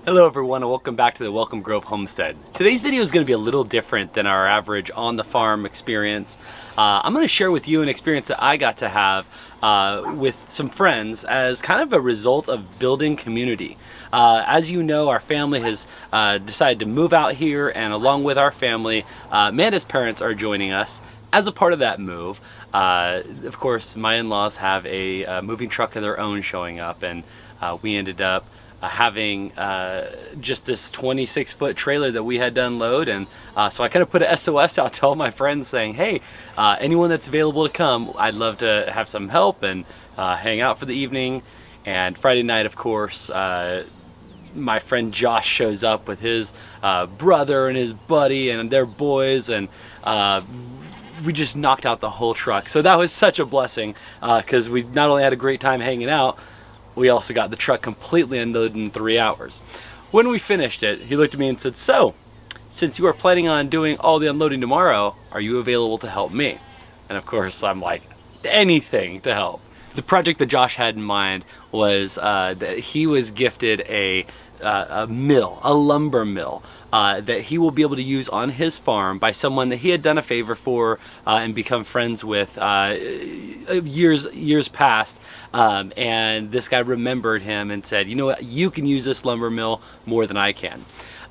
Hello everyone and welcome back to the Welcome Grove Homestead. Today's video is going to be a little different than our average on the farm experience. I'm going to share with you an experience that I got to have with some friends as kind of a result of building community. As you know, our family has decided to move out here, and along with our family, Amanda's parents are joining us. As a part of that move, of course, my in-laws have a moving truck of their own showing up, and we ended up having just this 26-foot trailer that we had to unload. And so I kind of put an SOS out to all my friends saying, hey, anyone that's available to come, I'd love to have some help and hang out for the evening. And Friday night, of course, my friend Josh shows up with his brother and his buddy and their boys, and we just knocked out the whole truck. So that was such a blessing because we not only had a great time hanging out, we also got the truck completely unloaded in 3 hours. When we finished it, he looked at me and said, so, since you are planning on doing all the unloading tomorrow, are you available to help me? And of course, I'm like, anything to help. The project that Josh had in mind was that he was gifted a mill, a lumber mill, that he will be able to use on his farm by someone that he had done a favor for and become friends with years past. And this guy remembered him and said, you know what, you can use this lumber mill more than I can.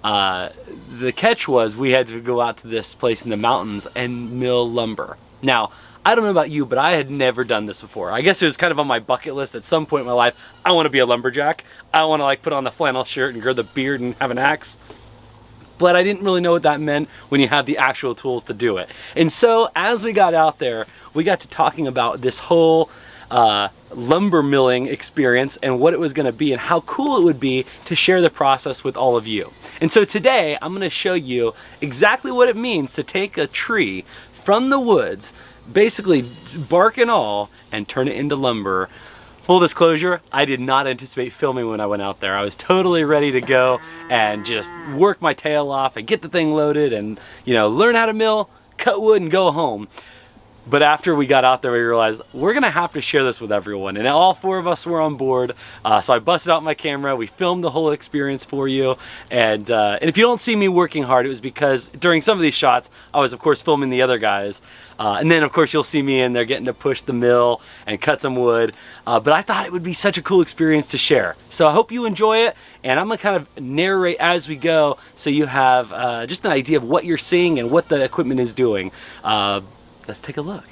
The catch was we had to go out to this place in the mountains and mill lumber. Now, I don't know about you, but I had never done this before. I guess it was kind of on my bucket list at some point in my life. I want to be a lumberjack. I want to like put on the flannel shirt and grow the beard and have an axe. But I didn't really know what that meant when you have the actual tools to do it. And so as we got out there, we got to talking about this whole lumber milling experience and what it was going to be and how cool it would be to share the process with all of you. And so today I'm going to show you exactly what it means to take a tree from the woods, basically bark and all, and turn it into lumber. Full disclosure, I did not anticipate filming when I went out there. I was totally ready to go and just work my tail off and get the thing loaded and, you know, learn how to mill, cut wood, and go home. But after we got out there, we realized we're gonna have to share this with everyone, and all 4 of us were on board. So I busted out my camera, we filmed the whole experience for you, and if you don't see me working hard, it was because during some of these shots, I was of course filming the other guys, and then of course you'll see me in there getting to push the mill and cut some wood, but I thought it would be such a cool experience to share. So I hope you enjoy it, and I'm gonna kind of narrate as we go so you have just an idea of what you're seeing and what the equipment is doing. Let's take a look.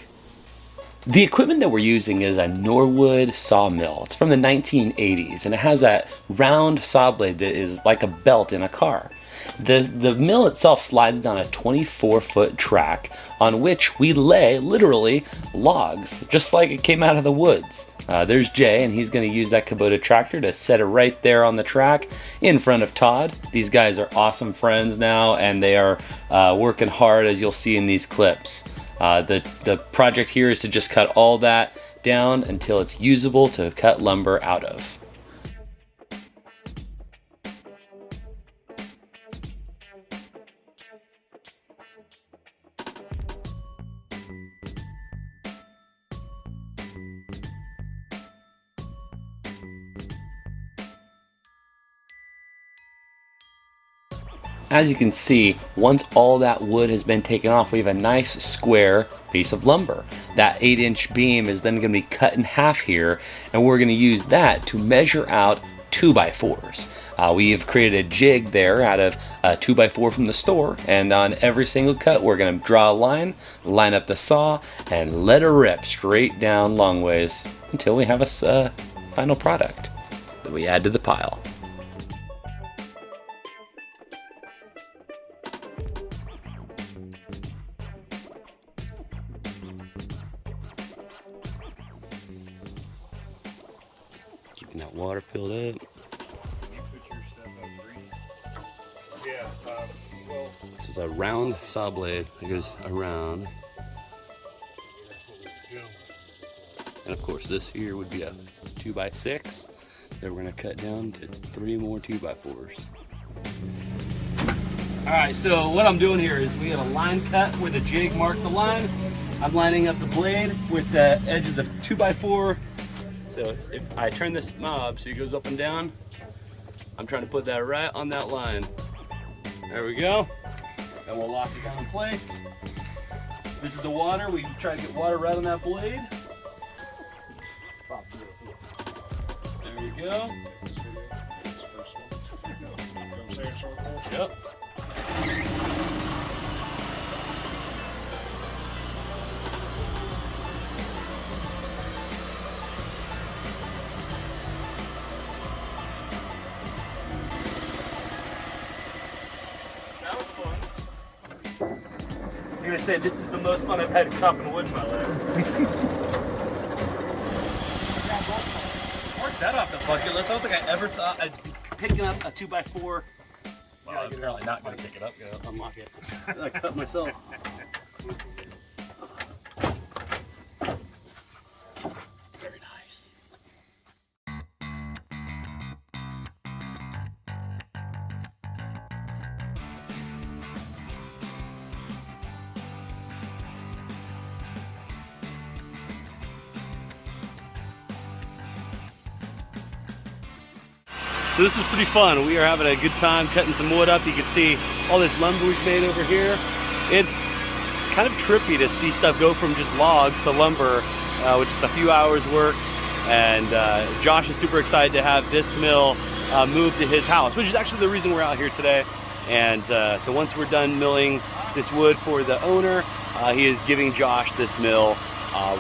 The equipment that we're using is a Norwood sawmill. It's from the 1980s, and it has that round saw blade that is like a belt in a car. The mill itself slides down a 24-foot track on which we lay, literally, logs, just like it came out of the woods. There's Jay, and he's going to use that Kubota tractor to set it right there on the track in front of Todd. These guys are awesome friends now, and they are working hard, as you'll see in these clips. The project here is to just cut all that down until it's usable to cut lumber out of. As you can see, once all that wood has been taken off, we have a nice square piece of lumber. That 8-inch beam is then going to be cut in half here, and we're going to use that to measure out 2x4s. We have created a jig there out of a 2x4 from the store, and on every single cut we're going to draw a line, line up the saw, and let it rip straight down long ways until we have a final product that we add to the pile. Keeping that water filled up. You put your stuff up green. Yeah, well, This is a round saw blade that goes around. that's what we're doing. And of course this here would be a 2x6 that we're gonna cut down to 3 more 2x4s. All right, so what I'm doing here is we have a line cut where the jig marked the line. I'm lining up the blade with the edge of the 2x4. So if I turn this knob so it goes up and down, I'm trying to put that right on that line. There we go. And we'll lock it down in place. This is the water. We try to get water right on that blade. There you go. Yep. That was fun. I'm gonna say this is the most fun I've had chopping wood in my life. Mark that off the bucket list. I don't think I ever thought I'd be picking up a 2x4. Well, I'm apparently not gonna pick it up. Gonna unlock it. I cut myself. Very nice. So this is pretty fun. We are having a good time cutting some wood up. You can see all this lumber we've made over here. It's kind of trippy to see stuff go from just logs to lumber, with just a few hours work. And Josh is super excited to have this mill moved to his house, which is actually the reason we're out here today. And so once we're done milling this wood for the owner, he is giving Josh this mill,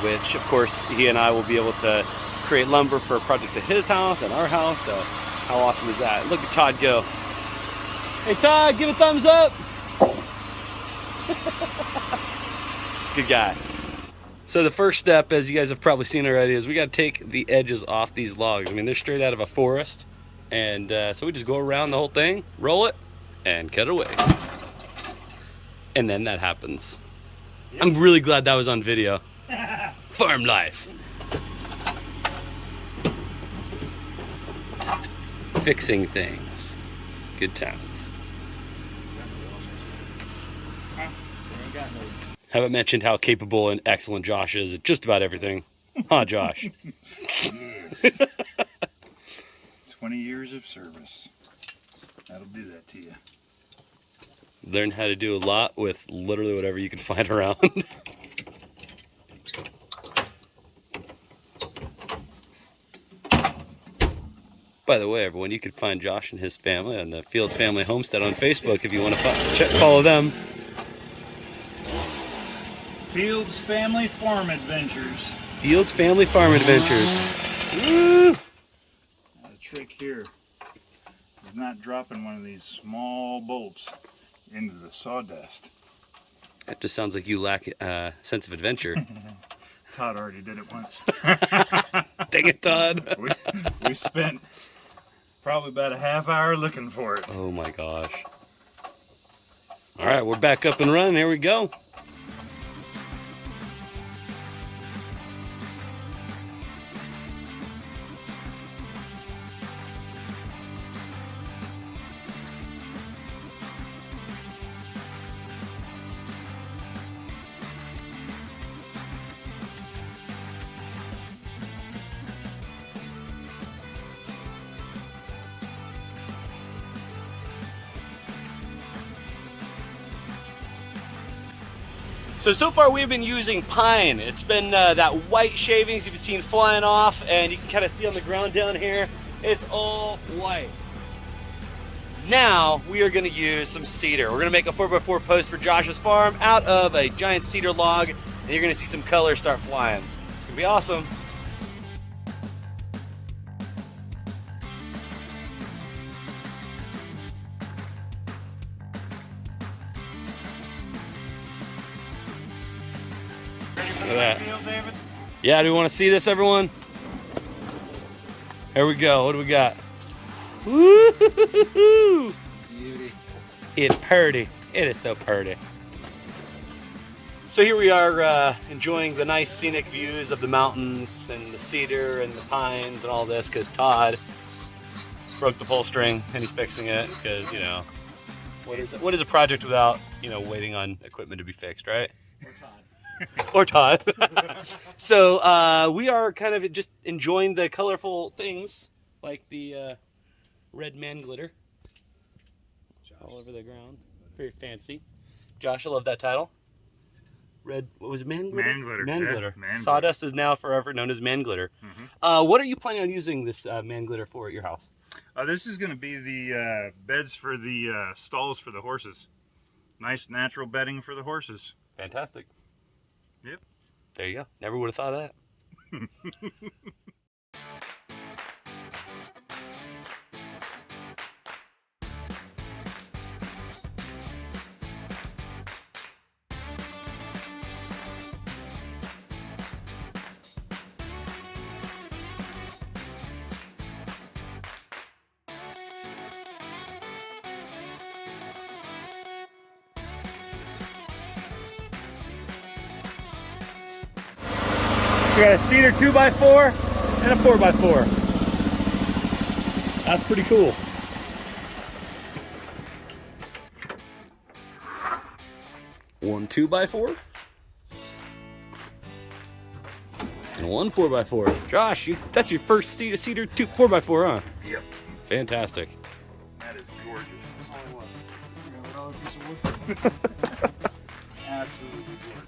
which of course he and I will be able to create lumber for a project at his house and our house. So how awesome is that? Look at Todd go. Hey Todd, give a thumbs up. Good guy. So the first step, as you guys have probably seen already, is we got to take the edges off these logs. I mean, they're straight out of a forest. And so we just go around the whole thing, roll it, and cut it away. And then that happens. Yep. I'm really glad that was on video. Farm life. Fixing things. Good times. Haven't mentioned how capable and excellent Josh is at just about everything. Huh, Josh? Yes. 20 years of service. That'll do that to you. Learned how to do a lot with literally whatever you can find around. By the way, everyone, you can find Josh and his family on the Fields Family Homestead on Facebook if you want to follow them. Fields Family Farm Adventures. Fields Family Farm Adventures. Woo! The trick here is not dropping one of these small bolts into the sawdust. That just sounds like you lack a sense of adventure. Todd already did it once. Dang it, Todd. we spent probably about a half hour looking for it. Oh my gosh. All right, we're back up and running. Here we go. So far we've been using pine. It's been that white shavings you've seen flying off, and you can kind of see on the ground down here, it's all white. Now we are gonna use some cedar. We're gonna make a 4x4 post for Josh's farm out of a giant cedar log, and you're gonna see some colors start flying. It's gonna be awesome. Look at that. Yeah, do we want to see this, everyone? Here we go. What do we got? Woo-hoo-hoo-hoo! Beauty. It's pretty. It is so pretty. So here we are enjoying the nice scenic views of the mountains and the cedar and the pines and all this because Todd broke the pull string and he's fixing it because, you know, what is a project without, you know, waiting on equipment to be fixed, right? Or Todd. Or Todd. So we are kind of just enjoying the colorful things like the red man glitter all over the ground. Very fancy. Josh, I love that title. Red, what was it, man glitter? Man glitter. Man Yeah, glitter. man Sawdust glitter. is now forever known as man glitter. Mm-hmm. What are you planning on using this man glitter for at your house? This is going to be the beds for the stalls for the horses. Nice natural bedding for the horses. Fantastic. Yep. There you go. Never would have thought of that. We got a cedar 2x4 and a 4x4. That's pretty cool. One 2x4 and one 4x4. Josh, that's your first cedar 4x4, huh? Yep. Fantastic. That is gorgeous. That's all I want. $300 piece of wood. Absolutely gorgeous.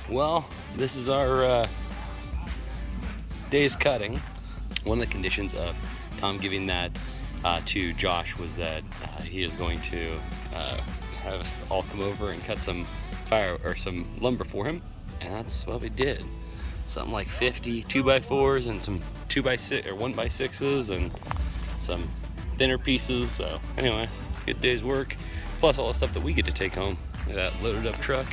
Well, this is our day's cutting. One of the conditions of Tom giving that to Josh was that he is going to have us all come over and cut some fire or some lumber for him, and that's what we did. Something like 50 2x4s and some 2x6 or 1x6s and some thinner pieces. So anyway, good day's work, plus all the stuff that we get to take home. Look at that loaded up truck.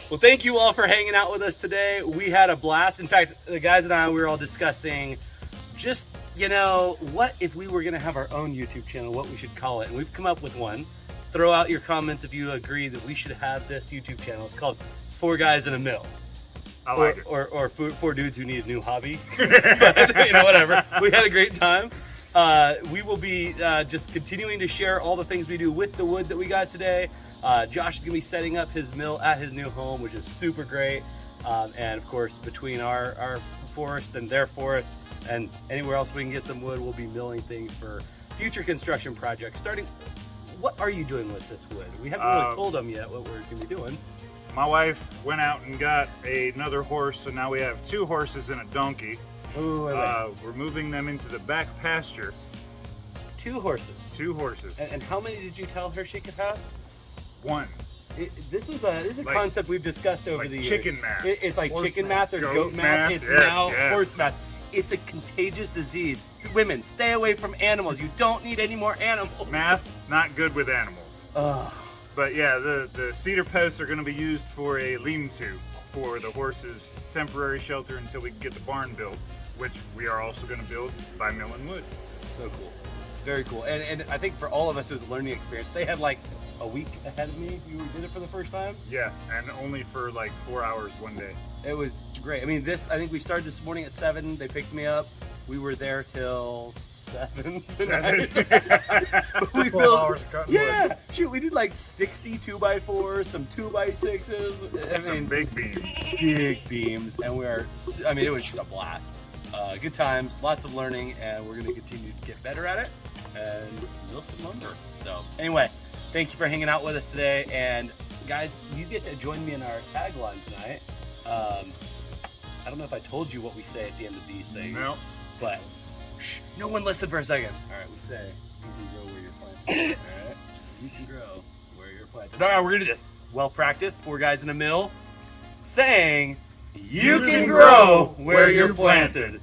Well, thank you all for hanging out with us today. We had a blast. In fact, the guys and I, we were all discussing just, you know, what if we were gonna have our own YouTube channel, what we should call it. And we've come up with one. Throw out your comments if you agree that we should have this YouTube channel. It's called 4 Guys in a Mill. I like it. Or four dudes who need a new hobby. But, you know, whatever. We had a great time. We will be just continuing to share all the things we do with the wood that we got today. Josh is gonna be setting up his mill at his new home, which is super great. And of course, between our forest and their forest and anywhere else we can get some wood, we'll be milling things for future construction projects. What are you doing with this wood? We haven't really told them yet what we're gonna be doing. My wife went out and got another horse, so now we have 2 horses and a donkey. Ooh, We're moving them into the back pasture. 2 horses. 2 horses. And how many did you tell her she could have? 1. This is a Like- concept we've discussed over like the years. chicken math. It's like Horse chicken math. math or Goat goat math. math. It's Yes, now yes. horse math. It's a contagious disease. Women, stay away from animals. You don't need any more animals. Math, not good with animals. Ugh. But yeah, the cedar posts are going to be used for a lean-to for the horses' temporary shelter until we can get the barn built, which we are also going to build by milling wood. So cool. Very cool. And I think for all of us it was a learning experience. They had like a week ahead of me. You did it for the first time. Yeah, and only for like 4 hours one day. It was great. I mean, I think we started this morning at 7. They picked me up. We were there till 7 tonight. We 12 built- hours of cutting Yeah, wood. shoot, we did like 60 2x4s, some 2x6s. I Some mean, big beams. big beams, and it was just a blast. Good times, lots of learning, and we're gonna continue to get better at it and mill some lumber. So anyway, thank you for hanging out with us today, and guys, you get to join me in our tagline tonight. I don't know if I told you what we say at the end of these things, No. but shh, no one listen for a second. All right, we say, you can grow where you're planted. All right, you can grow where you're planted. All right, we're gonna do this. Well practiced, 4 guys in a mill, saying, you can grow where you're planted.